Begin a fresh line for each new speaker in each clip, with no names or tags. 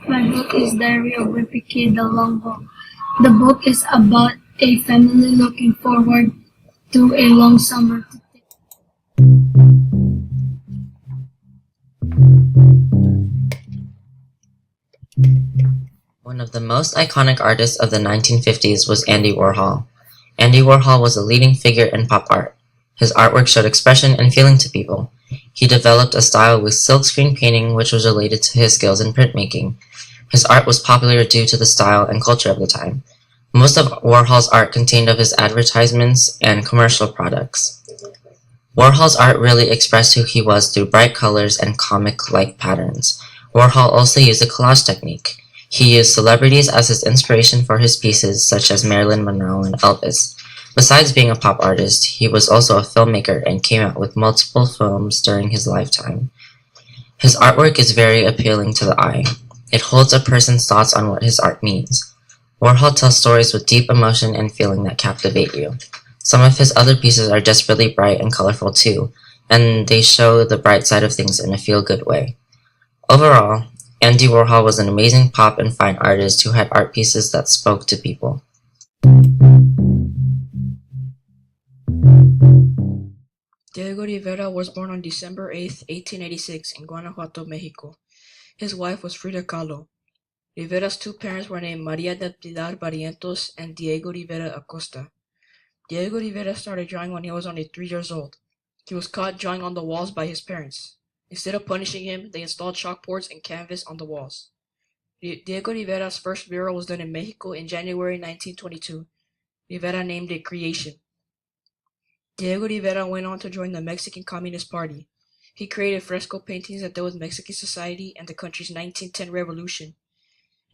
My book is Diary of Wimpy Kid the Long Haul. The book is about a family looking forward to a long summer.
One of the most iconic artists of the 1950s was Andy Warhol. Andy Warhol was a leading figure in pop art. His artwork showed expression and feeling to people. He developed a style with silkscreen painting which was related to his skills in printmaking. His art was popular due to the style and culture of the time. Most of Warhol's art contained of his advertisements and commercial products. Warhol's art really expressed who he was through bright colors and comic-like patterns. Warhol also used a collage technique. He used celebrities as his inspiration for his pieces, such as Marilyn Monroe and Elvis. Besides being a pop artist, he was also a filmmaker and came out with multiple films during his lifetime. His artwork is very appealing to the eye. It holds a person's thoughts on what his art means. Warhol tells stories with deep emotion and feeling that captivate you. Some of his other pieces are just really bright and colorful too, and they show the bright side of things in a feel-good way. Overall, Andy Warhol was an amazing pop and fine artist who had art pieces that spoke to people.
Diego Rivera was born on December 8, 1886 in Guanajuato, Mexico. His wife was Frida Kahlo. Rivera's two parents were named Maria del Pilar Barrientos and Diego Rivera Acosta. Diego Rivera started drawing when he was only 3 years old. He was caught drawing on the walls by his parents. Instead of punishing him, they installed chalkboards and canvas on the walls. Diego Rivera's first mural was done in Mexico in January 1922. Rivera named it Creation. Diego Rivera went on to join the Mexican Communist Party. He created fresco paintings that dealt with Mexican society and the country's 1910 revolution.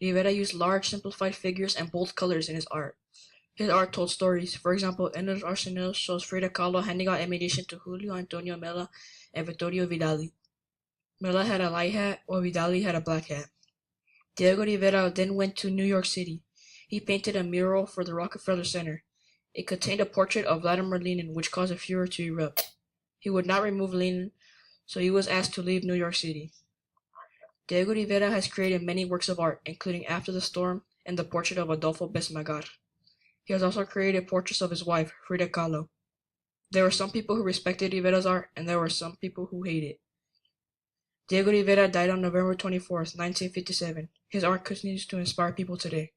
Rivera used large, simplified figures and bold colors in his art. His art told stories. For example, En el Arsenal shows Frida Kahlo handing out ammunition to Julio Antonio Mella and Vittorio Vidali. Mella had a light hat, while Vidali had a black hat. Diego Rivera then went to New York City. He painted a mural for the Rockefeller Center. It contained a portrait of Vladimir Lenin, which caused a furor to erupt. He would not remove Lenin, so he was asked to leave New York City. Diego Rivera has created many works of art, including After the Storm and the portrait of Adolfo Besmagar. He has also created portraits of his wife, Frida Kahlo. There were some people who respected Rivera's art, and there were some people who hated it. Diego Rivera died on November 24, 1957. His art continues to inspire people today.